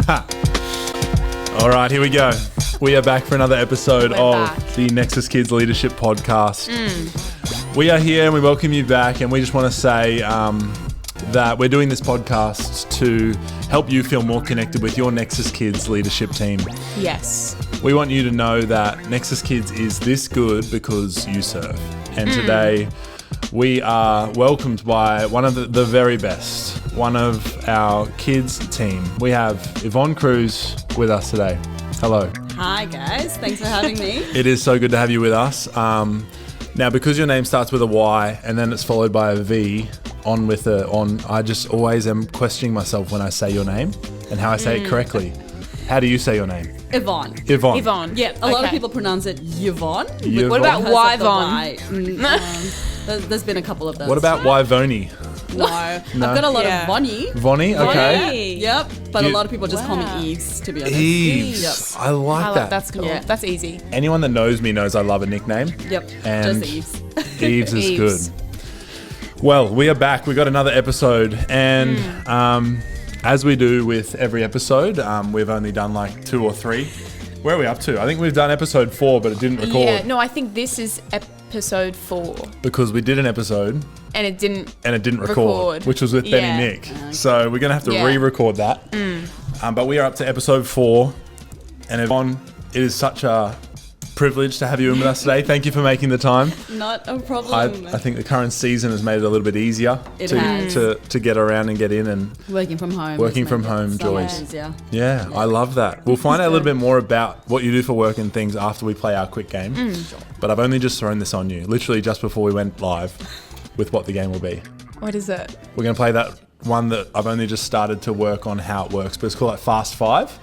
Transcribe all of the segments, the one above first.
All right, here we go. We are back for another episode the Nexus Kids Leadership Podcast. We are here and we welcome you back, and we just want to say that we're doing this podcast to help you feel more connected with your Nexus Kids leadership team. Yes. We want you to know that Nexus Kids is this good because you serve. And today we are welcomed by one of the very best, one of our kids team. We have Yvonne, Cruz with us today. Hello. Hi guys, thanks for having me. It is so good to have you with us. Now, because your name starts with a Y and then it's followed by a V, I just always am questioning myself when I say your name and how I say it correctly. How do you say your name? Yvonne. Yvonne. Yeah, a lot of people pronounce it Yvonne. What about Yvonne? There's been a couple of those. What about Yvonne? No. I've got a lot of Vonnie. Vonnie? Okay. Yep. But a lot of people just call me Eves, to be honest. Eves. Yep. I like that. That's cool. Yeah. That's easy. Anyone that knows me knows I love a nickname. Yep. And just Eves. Eves is good. Well, we are back. We got another episode. And as we do with every episode, we've only done like 2 or 3. Where are we up to? I think we've done episode 4, but it didn't record. Yeah, no, I think this is episode 4. Because we did an episode. And it didn't record, which was with Ben and Nick. So we're going to have to re-record that. But we are up to episode 4. And Yvonne, it is such a privilege to have you in with us today. Thank you for making the time. Not a problem. I think the current season has made it a little bit easier to get around and get in and working from home. Joys. Yeah, I love that. We'll find out a little bit more about what you do for work and things after we play our quick game. But I've only just thrown this on you, literally just before we went live with what the game will be. What is it? We're going to play that one that I've only just started to work on how it works, but it's called like Fast 5.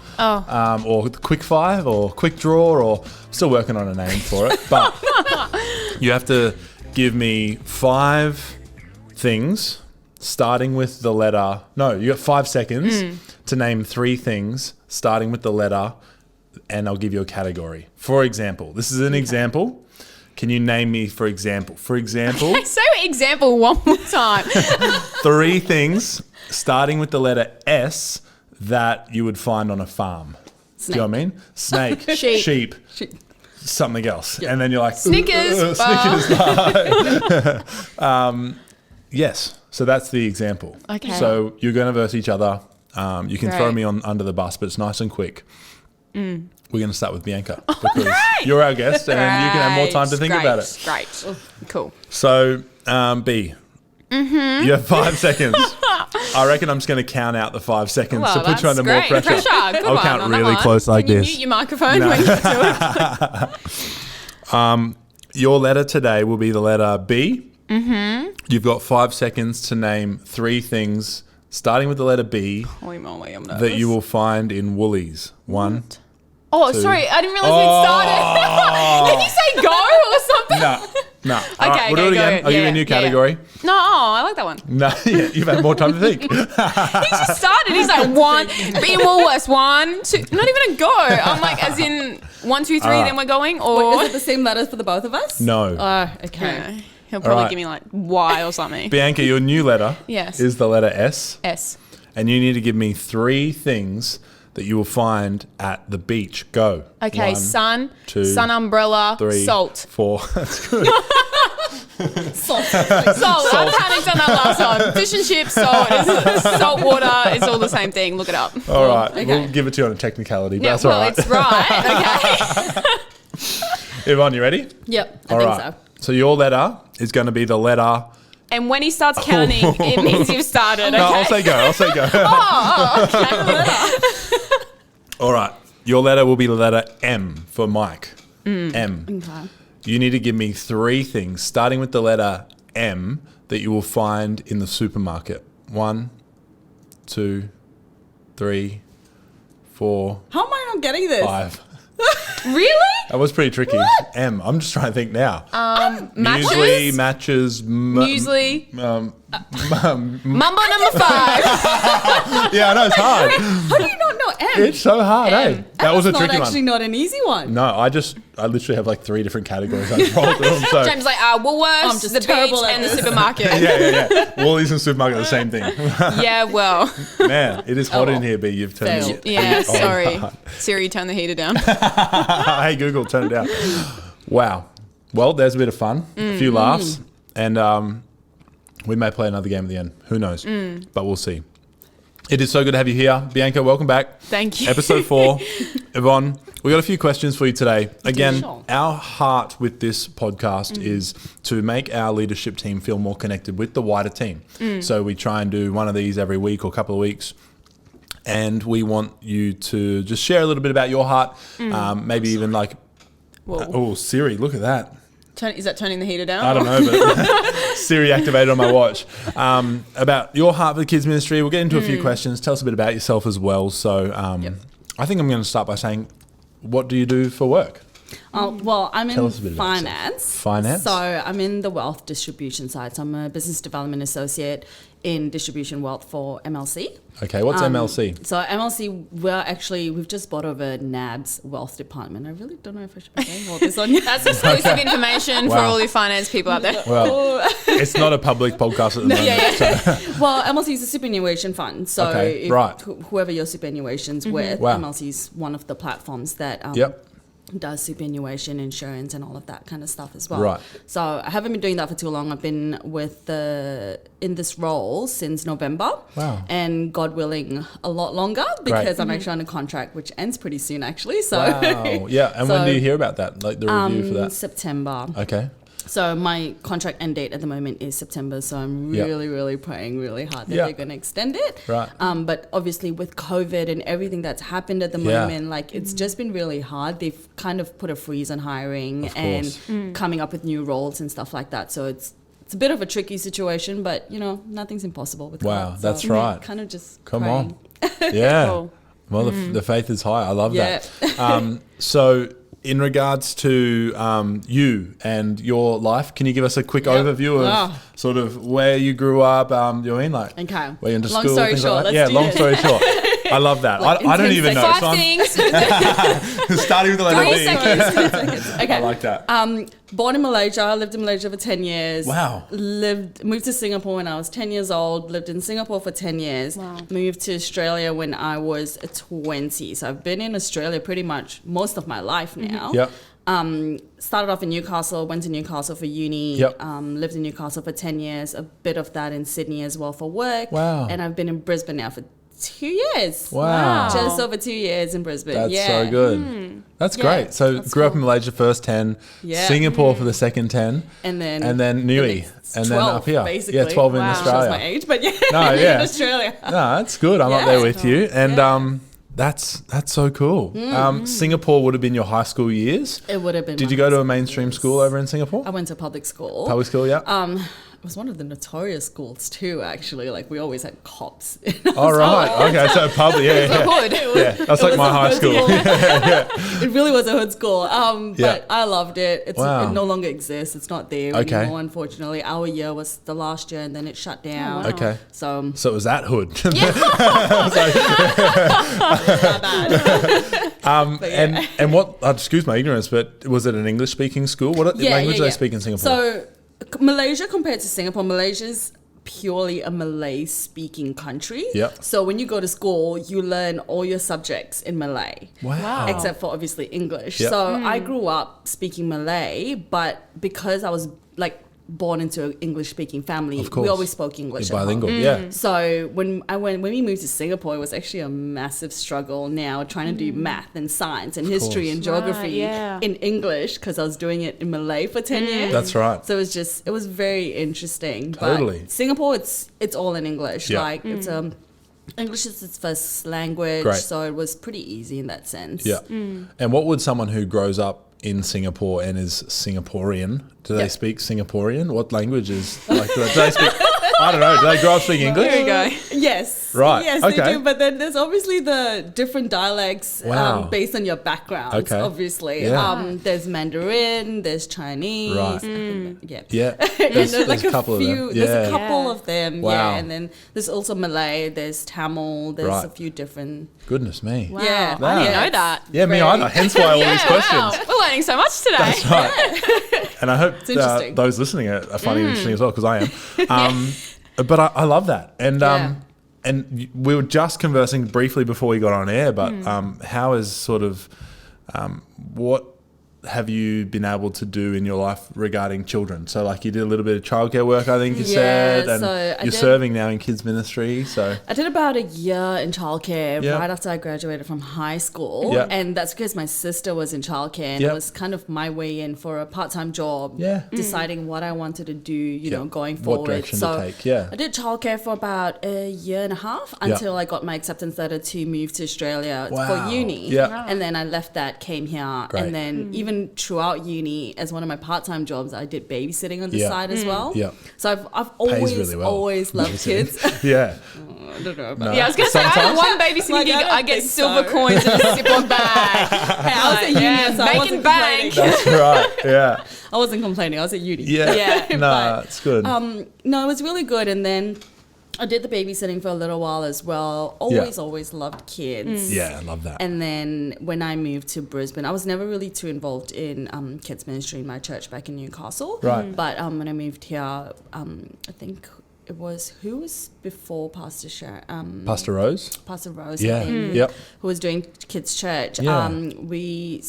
Or Quick 5 or Quick Draw, or still working on a name for it. But you have to give me 5 things starting with the letter. No, you got 5 seconds to name 3 things starting with the letter, and I'll give you a category. For example, this is an example. Can you name me, for example? Say example one more time. 3 things starting with the letter S that you would find on a farm. Snake. Do you know what I mean? Snake, sheep, something else. Yep. And then you're like... Snickers. Yes. So that's the example. Okay. So you're going to verse each other. You can throw me under the bus, but it's nice and quick. We're going to start with Bianca because you're our guest and you can have more time to think about it. Great. Cool. So, B, you have 5 seconds. I reckon I'm just going to count out the 5 seconds to put you under more pressure. I'll count really close like this. Can you mute your microphone when you do it? Your letter today will be the letter B. You've got 5 seconds to name 3 things starting with the letter B Holy moly, I'm nervous. that you will find in Woolies. 1. Oh, 2. Sorry, I didn't realise it started. Did you say go or something? No. Okay, right, we'll do it again. I'll give you a new category. No, I like that one. No, you've had more time to think. He just started. He's like 1, B Woolworths, 1, 2. Not even a go. I'm like, as in 1, 2, 3, then we're going. Or Wait, is it the same letters for the both of us? No. Okay. Yeah. He'll probably give me like Y or something. Bianca, your new letter is the letter S. S. And you need to give me 3 things that you will find at the beach. Go. Okay, 1, sun, 2, sun umbrella, 3, salt. 4. That's good. Salt. I panicked on that last time. Fish and chips, salt. Salt water. It's all the same thing. Look it up. All right. Okay. We'll give it to you on a technicality, but that's all right. It's right. Okay. Yvonne, you ready? Yep, I think so. So your letter is going to be the letter... And when he starts counting, it means you've started. Okay? No, I'll say go. Okay. All right. Your letter will be the letter M for Mike. M. Okay. You need to give me 3 things starting with the letter M that you will find in the supermarket. 1, 2, 3, 4. How am I not getting this? 5. Really? That was pretty tricky. What? M. I'm just trying to think now. Matches? Matches. Muesli. Mambo Mumbo number 5. Yeah, I know, it's hard. How do you not know It's so hard, eh? That was a tricky actually one. not an easy one. No, I literally have like 3 different categories. I just rolled through them. So. James like, Woolworths, just the beach, terrible at and the this. supermarket. Yeah. Woolies and supermarket, the same thing. Yeah, well. Man, it is hot in here, B. You've turned Fail. the Yeah, heat on. sorry. Siri, turn the heater down. Hey, Google, turn it down. Wow. Well, there's a bit of fun, a few laughs, and we may play another game at the end. Who knows? But we'll see. It is so good to have you here. Bianca, welcome back. Thank you. Episode 4. Yvonne, we got a few questions for you today. Again, Sure. our heart with this podcast is to make our leadership team feel more connected with the wider team. So we try and do one of these every week or couple of weeks. And we want you to just share a little bit about your heart. Maybe even like, oh, Siri, look at that. Is that turning the heater down? I don't know, but Siri activated on my watch. About your heart for the kids ministry. We'll get into a few questions. Tell us a bit about yourself as well. So I think I'm going to start by saying, what do you do for work? Well, I'm Tell in us a bit about finance. Finance? So I'm in the wealth distribution side. So I'm a business development associate in distribution wealth for MLC. Okay, what's MLC? So MLC, we've just bought over NAB's wealth department. I really don't know if I should be saying all this on you. That's exclusive information for Wow. all you finance people out there. Well, it's not a public podcast at the moment. So. Well, MLC is a superannuation fund. So Okay, right. whoever your superannuation's with, Wow. MLC is one of the platforms that Yep. does superannuation insurance and all of that kind of stuff as well. Right. So I haven't been doing that for too long. I've been in this role since November. Wow. And God willing, a lot longer because I'm actually on a contract which ends pretty soon actually. So Wow. Yeah, and when do you hear about that? Like the review for that? September. Okay. So my contract end date at the moment is September. So I'm really praying really hard that they're going to extend it. Right. But obviously with COVID and everything that's happened at the moment, like it's just been really hard. They've kind of put a freeze on hiring and coming up with new roles and stuff like that. So it's a bit of a tricky situation, but you know, nothing's impossible with Wow, God. that's So right. Kind of just Come praying. on. Yeah. Cool. Well, the faith is high. I love that. Yeah. So in regards to you and your life, can you give us a quick overview of sort of where you grew up? You know what I mean? Like, Okay. where you into Long school, story things short, like that? let's Yeah, do long this. story short. I love that. Like, I don't in 10 even know. Five So I'm things. starting with the letter 3 B. seconds. Okay. I like that. Born in Malaysia, lived in Malaysia for 10 years. Wow. Moved to Singapore when I was 10 years old, lived in Singapore for 10 years. Wow. Moved to Australia when I was 20. So I've been in Australia pretty much most of my life now. Yep. Started off in Newcastle, went to Newcastle for uni, Yep. lived in Newcastle for 10 years, a bit of that in Sydney as well for work. Wow. And I've been in Brisbane now for 2 years. Wow. Just over 2 years in Brisbane. That's yeah. so good. That's Yeah, great. So that's grew up cool. in Malaysia first 10, Yeah. Singapore for the second 10, And then Nui, next and then 12, up here. basically. Yeah, 12 in Wow. Shows Australia. my age, but yeah, No, yeah. in Australia. No, that's good. I'm up Yeah. there with you. And Yeah. that's so cool. Singapore would have been your high school years. It would have been. Did my you go to a high mainstream school school over in Singapore? I went to public school. Public school, yeah. It was one of the notorious schools too, actually. Like we always had cops. All right. Okay, so public, yeah. Hood. Yeah, that's like was my a high hood school. school. It really was a hood school. But Yeah. I loved it. Wow. It no longer exists. It's not there Okay. anymore, unfortunately. Our year was the last year and then it shut down. wow. Okay. So So it was that hood. not bad. But yeah. And what, excuse my ignorance, but was it an English speaking school? What language do they speak in Singapore? So Malaysia compared to Singapore, Malaysia's purely a Malay speaking country. Yep. So when you go to school, you learn all your subjects in Malay. Wow. Except for obviously English. Yep. So I grew up speaking Malay, but because I was like born into an English speaking family, Of course. we always spoke English. You're at home. bilingual, yeah. So when we moved to Singapore, it was actually a massive struggle now trying to do math and science and history course. and geography Right, yeah. in English because I was doing it in Malay for 10 years. That's right. So it was very interesting. Totally. But Singapore, it's all in English. Yeah. Like it's English is its first language, Great. so it was pretty easy in that sense. Yeah. And what would someone who grows up in Singapore and is Singaporean, do they Yeah. speak Singaporean? What language is, like, do they speak I don't know. Do they grow up speaking English? Here we go. Yes. Right, Yes, okay. they do. But then there's obviously the different dialects Wow. based on your background, Okay. obviously. Yeah. There's Mandarin, there's Chinese. Right. I think that- yeah. Yeah. And There's there's like a couple of them. few, Yeah. there's a couple of them, Wow. yeah. And then there's also Malay, there's Tamil, there's Right. a few different. Goodness me. Wow. Yeah. I didn't Wow. know that. Yeah, me Very- either. Hence why all these questions. Wow. We're learning so much today. That's right. And I hope interesting. those listening are finding it interesting as well, because I am. But I love that. And Yeah. and we were just conversing briefly before we got on air, but how is sort of what have you been able to do in your life regarding children? So like you did a little bit of childcare work, I think you said, and so I you're did- serving now in kids ministry. So I did about a year in childcare Yeah. right after I graduated from high school. Yeah. And that's because my sister was in childcare and Yeah. it was kind of my way in for a part-time job. Yeah. Deciding what I wanted to do, you Yeah. know, going What forward. direction to so take, yeah. I did childcare for about a year and a half until I got my acceptance letter to move to Australia Wow. for uni. Yeah. And then I left that, came here. Great. And then even throughout uni, as one of my part-time jobs, I did babysitting on the Yeah. side as well. Yeah. So I've Pays really well. always loved kids. yeah. I don't know about No. Yeah, I was going to say, I had Sometimes- one babysitting Like, gig. I don't I get think silver so. coins and a Ziploc bag. I was at uni, Yeah, so I making wasn't bank. complaining. That's right. Yeah. I wasn't complaining. I was at uni. Yeah. Yeah. No, But, it's good. No, it was really good. And then I did the babysitting for a little while as well. Always loved kids. yeah, I love that. And then when I moved to Brisbane, I was never really too involved in kids ministry in my church back in Newcastle. Right. But when I moved here, I think it was, who was before Pastor Pastor Rose? Pastor Rose, Yeah. I think, Yep. who was doing kids church. Yeah. We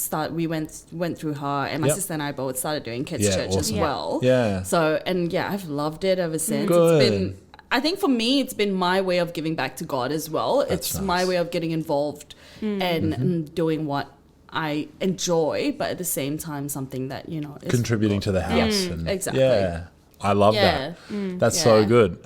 went through her, and my Yep. sister and I both started doing kids Yeah, church as awesome. well. Yeah. So I've loved it ever since. Good. It's been, I think for me, it's been my way of giving back to God as well. That's It's nice. my way of getting involved and doing what I enjoy, but at the same time, something that, you know, is Contributing to the house. And, exactly. Yeah. I love Yeah. that. That's so Yeah. good.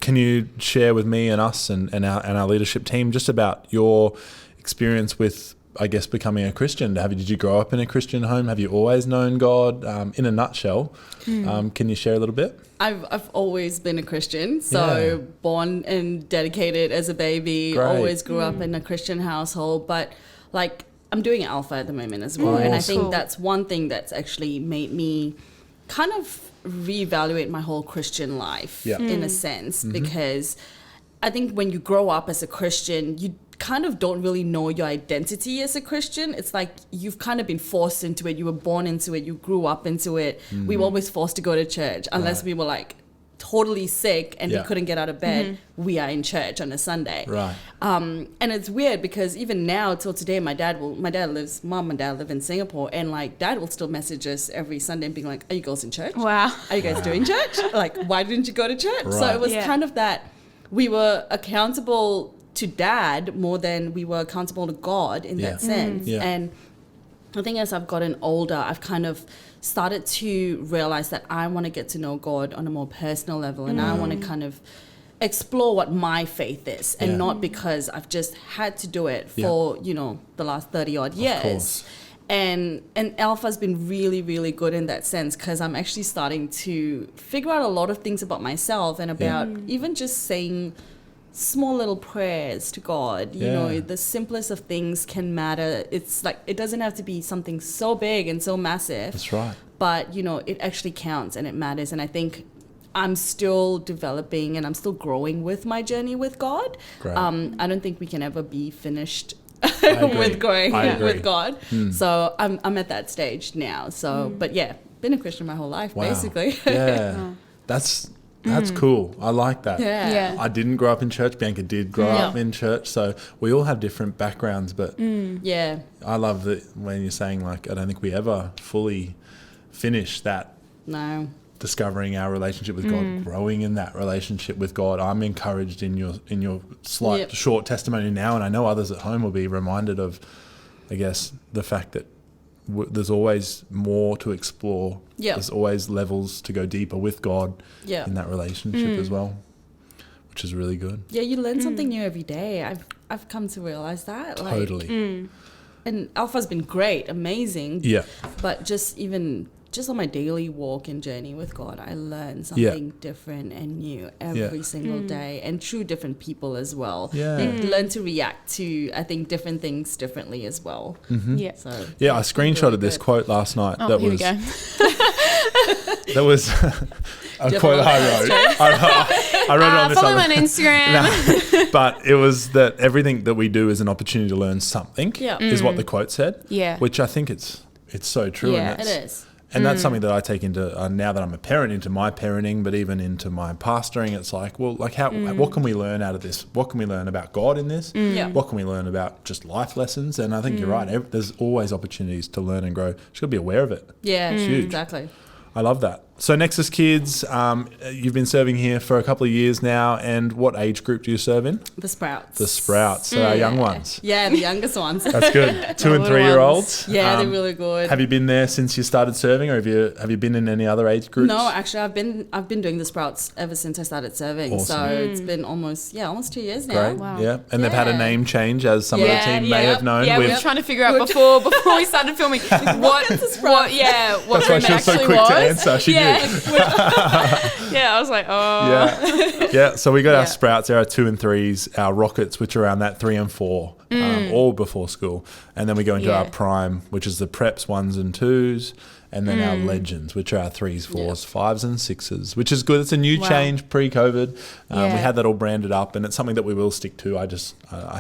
Can you share with me and us and our leadership team just about your experience with, I guess, becoming a Christian? Did you grow up in a Christian home? Have you always known God? In a nutshell, can you share a little bit? I've always been a Christian, so Yeah. born and dedicated as a baby. Great. Always grew up in a Christian household, but like I'm doing Alpha at the moment as well, and I think Cool. that's one thing that's actually made me kind of reevaluate my whole Christian life Yeah. in a sense, because I think when you grow up as a Christian, you kind of don't really know your identity as a Christian. It's like you've kind of been forced into it. You were born into it. You grew up into it. We were always forced to go to church unless Right. we were like totally sick and Yeah. we couldn't get out of bed. We are in church on a Sunday. Right. And it's weird because even now till today, mom and dad live in Singapore, and like dad will still message us every Sunday and being like, "Are you girls in church? Wow. Are you guys doing church? Like, why didn't you go to church?" So Right. it was Yeah. kind of that we were accountable to dad more than we were accountable to God in Yeah. that sense. Yeah. And I think as I've gotten older, I've kind of started to realize that I want to get to know God on a more personal level, and I want to kind of explore what my faith is, and Yeah. not because I've just had to do it Yeah. for, you know, the last 30 odd years. course. And Alpha's been really, really good in that sense, because I'm actually starting to figure out a lot of things about myself and about even just saying small little prayers to God. You know, Yeah. the simplest of things can matter. It's like, it doesn't have to be something so big and so massive, That's right. but, you know, it actually counts and it matters. And I think I'm still developing and I'm still growing with my journey with God. Great. I don't think we can ever be finished agree. with growing I agree. with God. So I'm at that stage now. So, but yeah, been a Christian my whole life, Wow. basically. Yeah. That's cool. I like that. Yeah. I didn't grow up in church. Bianca did grow Yeah. up in church. So we all have different backgrounds, but Yeah. I love that when you're saying, like, I don't think we ever fully finish that No. discovering our relationship with God, growing in that relationship with God. I'm encouraged in your slight Yep. short testimony now, and I know others at home will be reminded of, I guess, the fact that there's always more to explore. Yep. There's always levels to go deeper with God Yeah. in that relationship as well, which is really good. Yeah, you learn something new every day. I've come to realize that. Totally. And Alpha's been great, amazing. Yeah. But just even just on my daily walk and journey with God, I learn something different and new every single day, and through different people as well. Learn to react to, I think, different things differently as well. So I screenshotted this quote last night. That was that was a quote I wrote. I wrote it on this. Follow me on Instagram. But it was that everything that we do is an opportunity to learn something. Is what the quote said. Which I think it's so true. And it is. And that's something that I take into, now that I'm a parent, into my parenting, but even into my pastoring. It's like, well, like what can we learn out of this? What can we learn about God in this? What can we learn about just life lessons? And I think you're right. There's always opportunities to learn and grow. Just got to be aware of it. Yeah, it's huge. Exactly. I love that. So Nexus Kids, you've been serving here for a couple of years now, and what age group do you serve in? The Sprouts. The Sprouts, so our young ones. Yeah, the youngest ones. That's good. 2 and 3 year olds. Yeah, they're really good. Have you been there since you started serving, or have you been in any other age groups? No, actually, I've been doing the Sprouts ever since I started serving. Awesome. So it's been almost 2 years now. Great. Wow. Yeah, and they've had a name change, as some of the team may have known. Yeah, we were trying to figure out before we started filming what That's why she was so quick to answer. She knew. I was like, oh. Yeah. So we got our Sprouts, our 2 and 3s, our Rockets, which are around that 3 and 4, all before school. And then we go into our Prime, which is the Preps 1s and 2s. And then our Legends, which are our 3s, 4s, 5s and 6s, which is good. It's a new change pre-COVID. We had that all branded up, and it's something that we will stick to. I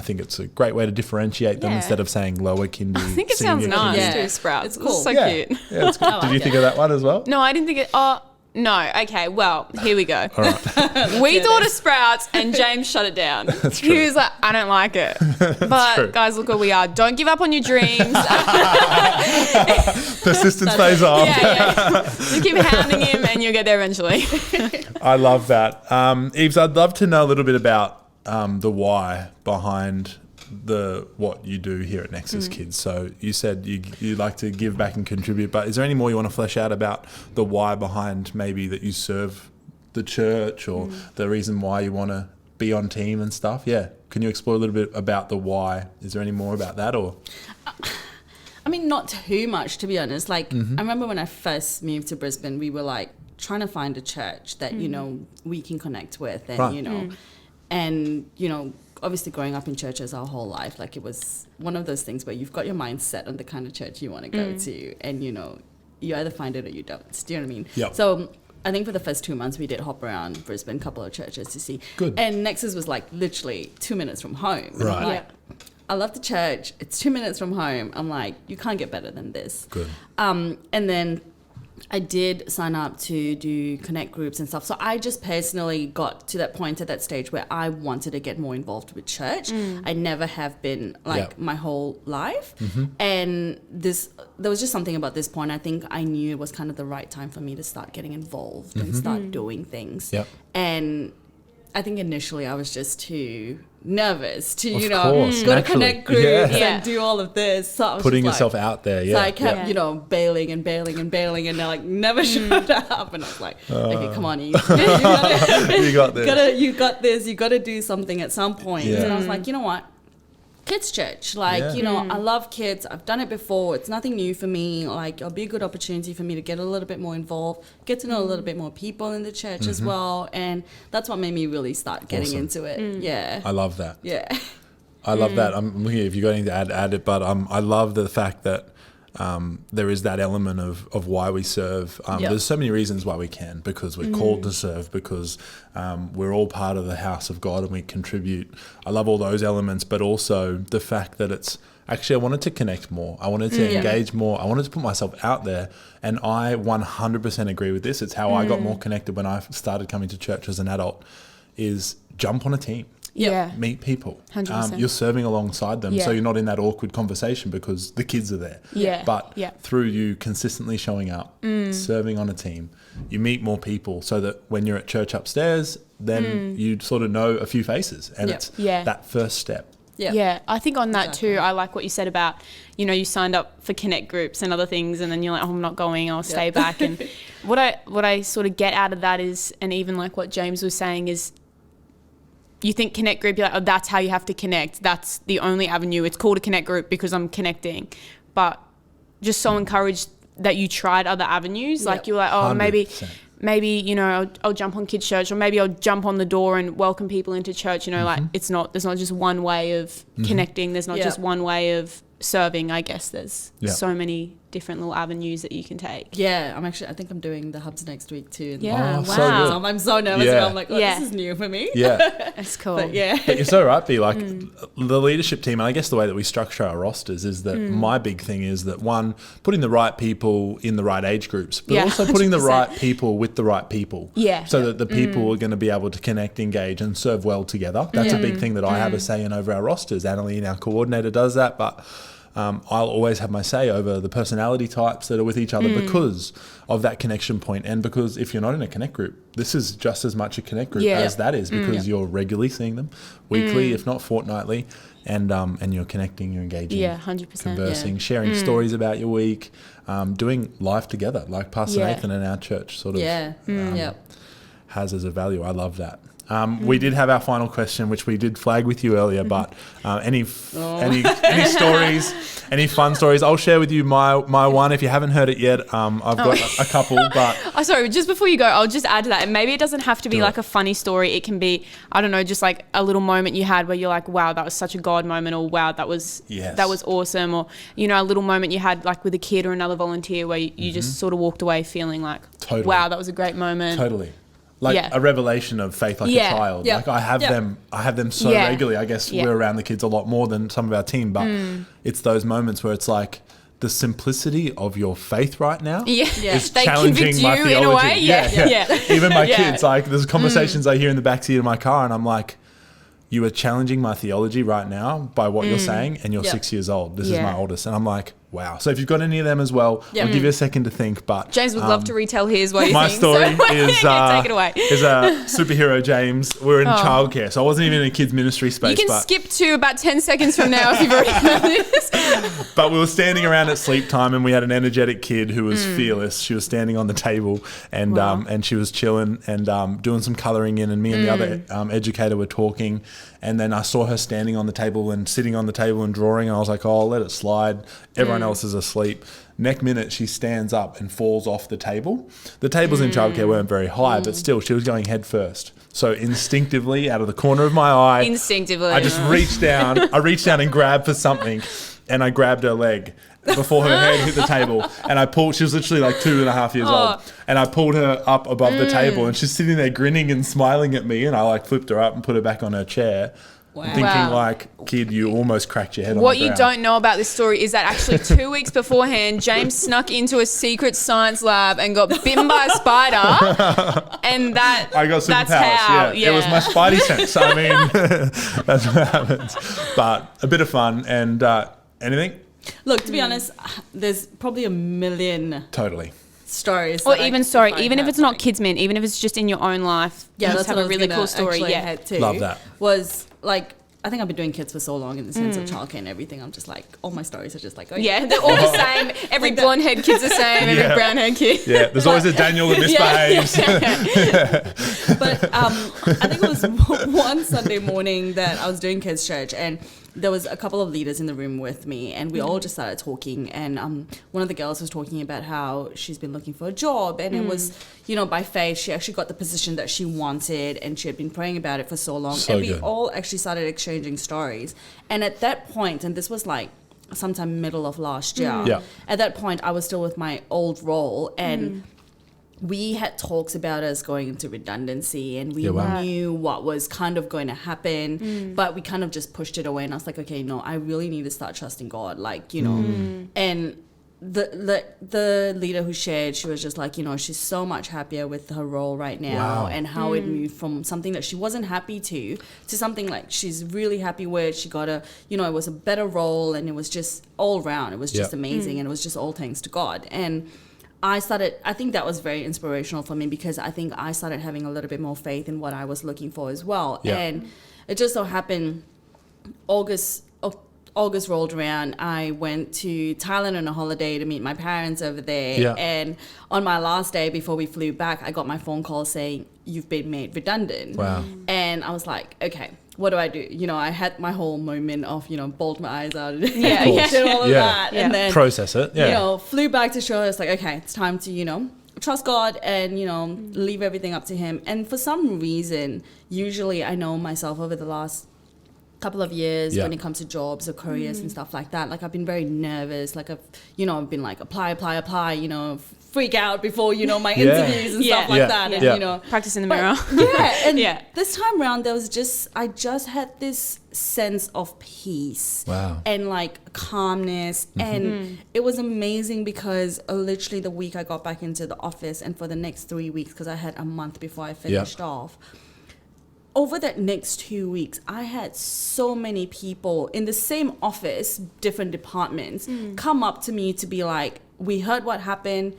think it's a great way to differentiate them instead of saying lower kindy. I think it sounds nice too, Sprouts. It's cool. It's so cute. Yeah, it's good. Did you think of that one as well? No, I didn't think it. No. Okay. Well, here we go. All right. We thought of Sprouts, and James shut it down. That's true. He was like, I don't like it. But guys, look where we are. Don't give up on your dreams. Persistence pays off. Just keep hounding him, and you'll get there eventually. I love that. Yves, I'd love to know a little bit about the why behind what you do here at Nexus Kids. So you said you like to give back and contribute, but is there any more you want to flesh out about the why behind maybe that you serve the church, or the reason why you want to be on team and stuff? Yeah. Can you explore a little bit about the why? Is there any more about that, or? I mean, not too much, to be honest. Like, I remember when I first moved to Brisbane, we were like trying to find a church that, we can connect with, and, and, obviously growing up in churches our whole life, like, it was one of those things where you've got your mind set on the kind of church you want to go to, and you either find it or you don't. Do you know what I mean? Yep. So I think for the first 2 months we did hop around Brisbane, a couple of churches to see. Good. And Nexus was like literally 2 minutes from home. And I'm like, I love the church. It's 2 minutes from home. I'm like, you can't get better than this. Good. And then I did sign up to do connect groups and stuff. So I just personally got to that point, at that stage where I wanted to get more involved with church. I never have been, my whole life. And there was just something about this point. I think I knew it was kind of the right time for me to start getting involved and start doing things. And I think initially I was just too nervous to, go to connect groups and do all of this. So I was putting yourself out there, So I kept, bailing and they're like, never showed up. And I was like, okay, come on, you got this. You got this. You got to do something at some point. And I was like, you know what? Kids church, I love kids. I've done it before. It's nothing new for me. Like, it'll be a good opportunity for me to get a little bit more involved, get to know a little bit more people in the church as well, and that's what made me really start getting into it. I love that. I love that. I'm looking if you've got anything to add it, but I love the fact that there is that element of why we serve. There's so many reasons why we can, because we're called to serve, because we're all part of the house of God and we contribute. I love all those elements, but also the fact that it's actually, I wanted to connect more. I wanted to engage more. I wanted to put myself out there. And I 100% agree with this. It's how I got more connected when I started coming to church as an adult, is jump on a team. Meet people. 100%. You're serving alongside them, so you're not in that awkward conversation because the kids are there. But through you consistently showing up, serving on a team, you meet more people, so that when you're at church upstairs, then you sort of know a few faces, and it's that first step. I think on that too, I like what you said about, you signed up for connect groups and other things, and then you're like, oh, I'm not going, I'll stay back. And what I sort of get out of that is, and even like what James was saying, is you think connect group, you're like, oh, that's how you have to connect. That's the only avenue. It's called a connect group because I'm connecting. But just so encouraged that you tried other avenues. Like you're like, oh, 100%. maybe, you know, I'll jump on kids' church, or maybe I'll jump on the door and welcome people into church. You know, like there's not just one way of connecting. There's not just one way of serving. I guess there's so many different little avenues that you can take. Yeah, I think I'm doing the hubs next week too. Yeah, wow. wow. So I'm so nervous. Yeah. I'm like, this is new for me. Yeah. That's cool. But yeah. But you're so right, B. Like the leadership team, and I guess the way that we structure our rosters is that my big thing is that, one, putting the right people in the right age groups, but also putting the right people with the right people. Yeah. So that the people are going to be able to connect, engage, and serve well together. That's a big thing that I have a say in over our rosters. Annalie, our coordinator, does that, but I'll always have my say over the personality types that are with each other because of that connection point. And because if you're not in a connect group, this is just as much a connect group as that is, because you're regularly seeing them weekly, if not fortnightly, and you're connecting, you're engaging, 100%, conversing, sharing stories about your week, doing life together, like Pastor Nathan and our church sort of has as a value. I love that. We did have our final question, which we did flag with you earlier, but any stories, any fun stories? I'll share with you my one. If you haven't heard it yet, I've got a couple. But sorry, just before you go, I'll just add to that. And maybe it doesn't have to be like a funny story. It can be, I don't know, just like a little moment you had where you're like, wow, that was such a God moment, or wow, that was awesome, or, you know, a little moment you had like with a kid or another volunteer where you just sort of walked away feeling like, wow, that was a great moment. Totally. Like a revelation of faith, like a child. Like I have them so regularly. I guess we're around the kids a lot more than some of our team, but it's those moments where it's like the simplicity of your faith right now is they challenging my theology. In a way. Even my kids, like there's conversations I hear in the backseat of my car, and I'm like, you are challenging my theology right now by what you're saying, and you're 6 years old. This is my oldest, and I'm like, wow. So if you've got any of them as well, I'll give you a second to think. But James would love to retell his while you my think. story is take it away. Is superhero James. We're in childcare, so I wasn't even in a kids ministry space. You can skip to about 10 seconds from now if you've already done this. But we were standing around at sleep time, and we had an energetic kid who was fearless. She was standing on the table, and she was chilling and doing some colouring in, and me and the other educator were talking. And then I saw her standing on the table and sitting on the table and drawing. And I was like, oh, I'll let it slide. Everyone else is asleep. Next minute, she stands up and falls off the table. The tables in childcare weren't very high, but still, she was going head first. So instinctively, out of the corner of my eye, I just reached down. I reached down and grabbed for something, and I grabbed her leg before her head hit the table, and I pulled. She was literally like 2.5 years old, and I pulled her up above the table, and she's sitting there grinning and smiling at me, and I like flipped her up and put her back on her chair. Thinking like, kid, you almost cracked your head on the ground. What you don't know about this story is that actually 2 weeks beforehand, James snuck into a secret science lab and got bitten by a spider, and I got superpowers. How, It was my spidey sense. I mean, that's what happens. But a bit of fun and anything. Look, to be honest, there's probably a million stories. Or even if it's not kids min, even if it's just in your own life, that's have a really cool story. Love that. Was like, I think I've been doing kids for so long in the sense of childcare and everything. I'm just like, all my stories are just like, they're all the same. Every blonde haired kid's the same. Every brown haired kid. Yeah, there's always a Daniel that misbehaves. But I think it was one Sunday morning that I was doing kids church, and there was a couple of leaders in the room with me, and we all just started talking, and one of the girls was talking about how she's been looking for a job, and it was, you know, by faith she actually got the position that she wanted, and she had been praying about it for so long. We all actually started exchanging stories, and at that point, and this was like sometime middle of last year, at that point I was still with my old role, and we had talks about us going into redundancy, and we knew what was kind of going to happen, but we kind of just pushed it away. And I was like, okay, no, I really need to start trusting God, like, you know. And the leader who shared, she was just like, you know, she's so much happier with her role right now, and how it moved from something that she wasn't happy to something like she's really happy with. She got it was a better role, and it was just all round. It was just amazing, and it was just all thanks to God. And I think that was very inspirational for me, because I think I started having a little bit more faith in what I was looking for as well. And it just so happened August rolled around. I went to Thailand on a holiday to meet my parents over there. And on my last day before we flew back, I got my phone call saying, you've been made redundant. Wow. And I was like, okay, what do I do? You know, I had my whole moment of, you know, bawled my eyes out and Yeah, did all of that. Yeah. And then, process it. Yeah. you know, flew back to Australia. It's like, okay, it's time to, you know, trust God and, you know, leave everything up to him. And for some reason, usually I know myself over the last couple of years when it comes to jobs or careers and stuff like that. Like, I've been very nervous. Like, I've been like, apply, you know, freak out before, you know, my interviews and stuff like that. And, you know, practice in the mirror. And this time around, I just had this sense of peace and like calmness. And it was amazing because literally the week I got back into the office, and for the next 3 weeks, because I had a month before I finished off, over that next 2 weeks, I had so many people in the same office, different departments, come up to me to be like, we heard what happened.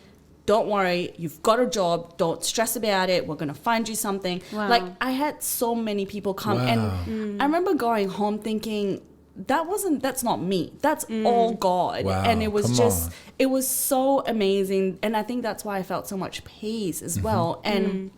Don't worry, you've got a job. Don't stress about it. We're going to find you something. Wow. Like, I had so many people come. And I remember going home thinking, that's not me. That's all God. Wow, and it was on. it was so amazing. And I think that's why I felt so much peace as well. And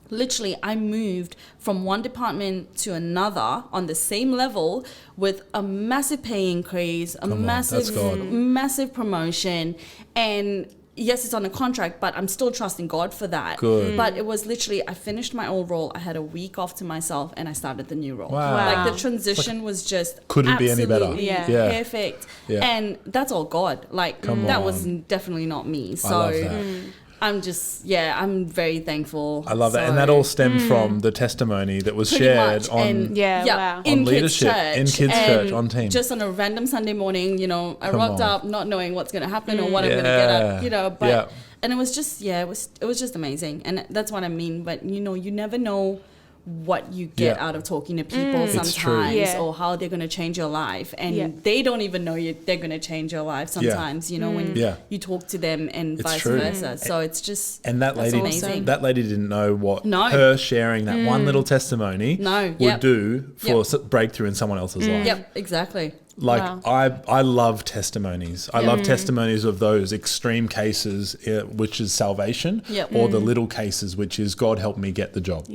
literally, I moved from one department to another on the same level with a massive pay increase, massive promotion. And yes, it's on a contract, but I'm still trusting God for that. Good. But it was literally, I finished my old role, I had a week off to myself, and I started the new role. Wow. Like, the transition was just couldn't be any better. Perfect. Yeah. And that's all God. Like, that was definitely not me. So I love that. I'm very thankful. I love that. And that all stemmed from the testimony that was shared on in leadership, kids church, in kids church, on team. Just on a random Sunday morning, you know, I rocked up not knowing what's going to happen or what I'm going to get up, you know, but and it was just it was just amazing. And that's what I mean. But, you know, you never know what you get out of talking to people sometimes, or how they're going to change your life, and they don't even know they're going to change your life sometimes, you know, when you talk to them, and vice versa. So it's just, and that lady amazing. That lady didn't know what her sharing that one little testimony would do for breakthrough in someone else's life. Yep, exactly. Like, I love testimonies. I love testimonies of those extreme cases, which is salvation, or the little cases, which is God help me get the job.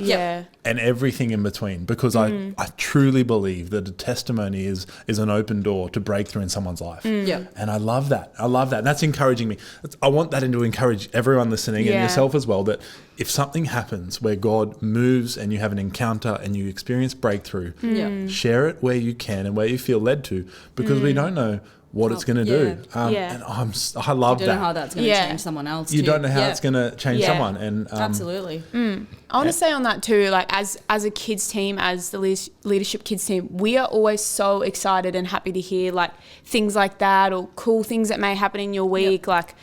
And everything in between, because I truly believe that a testimony is an open door to breakthrough in someone's life. And I love that. And that's encouraging me. I want that to encourage everyone listening and yourself as well, that if something happens where God moves and you have an encounter and you experience breakthrough, share it where you can and where you feel led to, because we don't know what it's going to do. And I love that. You don't know how that's going to change someone else. You don't know how it's going to change someone. And absolutely. I want to say on that too, like, as a kids team, as the leadership kids team, we are always so excited and happy to hear like things like that, or cool things that may happen in your week. Like,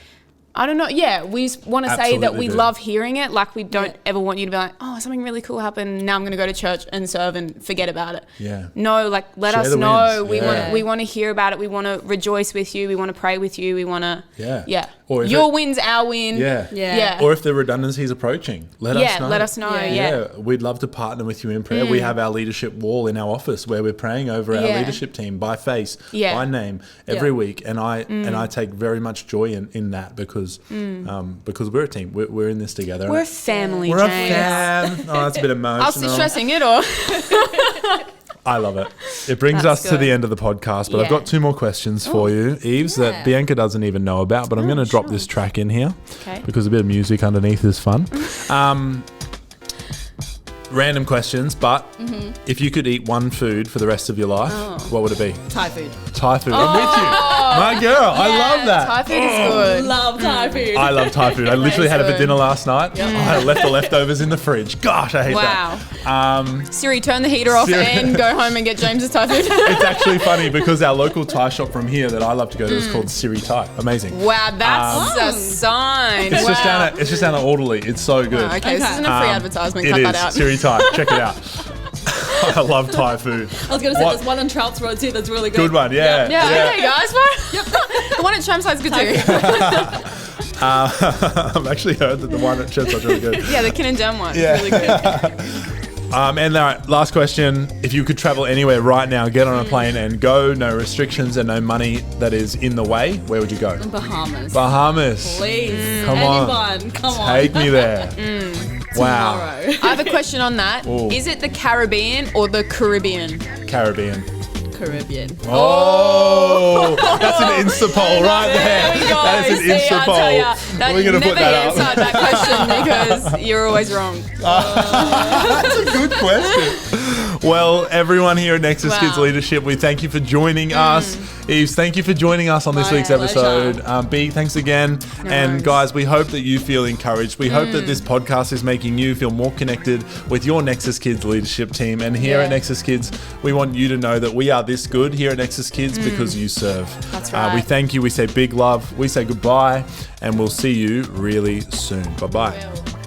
I don't know. Yeah, we want to say that we love hearing it. Like, we don't ever want you to be like, oh, something really cool happened. Now I'm going to go to church and serve and forget about it. Yeah. No, like, let Share us know. Wins. We want to hear about it. We want to rejoice with you. We want to pray with you. We want to. Or your win's our win. Or if the redundancy is approaching, let us know. Let us know. We'd love to partner with you in prayer. We have our leadership wall in our office where we're praying over our leadership team by face, by name, every week. And I take very much joy in that, because we're a team. We're in this together. We're a family, We're James. a fam. Oh, that's a bit emotional. I was stressing it, or... I love it. It brings us to the end of the podcast, but I've got 2 more questions for you, Eves, that Bianca doesn't even know about, but I'm going to drop this track in here because a bit of music underneath is fun. Random questions, but if you could eat one food for the rest of your life, what would it be? Thai food. Thai food. I'm with you. My girl. I love that. Thai food is good. Love Thai food. I love Thai food. I literally had it for dinner last night. I left the leftovers in the fridge. Gosh, I hate that. Siri, turn the heater off and go home and get James's Thai food. It's actually funny because our local Thai shop from here that I love to go to is called Siri Thai. Amazing. Wow, that's a sign. It's just down at Alderley. It's so good. Okay, this isn't a free advertisement. Cut that out. Siri Thai. Check it out. I love Thai food. I was going to say there's one on Trout's Road too that's really good. Good one, Yeah, okay, guys. The one at Chermside's good too. I've actually heard that the one at Chermside's really good. Yeah, the Kin and Jam one. Yeah. Really good. And last question. If you could travel anywhere right now, get on a plane and go, no restrictions and no money that is in the way, where would you go? Bahamas. Bahamas. Please. Come on. Come on. Take me there. Wow. Tomorrow. I have a question on that. Ooh. Is it the Caribbean or the Caribbean? Caribbean. Oh, that's an Insta poll right there. There we go. That is an Insta I'll poll. tell ya, that We're going to put that up. never answered that question because you're always wrong. That's a good question. Well, everyone here at Nexus Kids Leadership, we thank you for joining us. Eves, thank you for joining us on this week's episode. B, thanks again. And guys, we hope that you feel encouraged. We hope that this podcast is making you feel more connected with your Nexus Kids Leadership team. And here at Nexus Kids, we want you to know that we are this good here at Nexus Kids because you serve. That's right. We thank you. We say big love. We say goodbye. And we'll see you really soon. Bye-bye.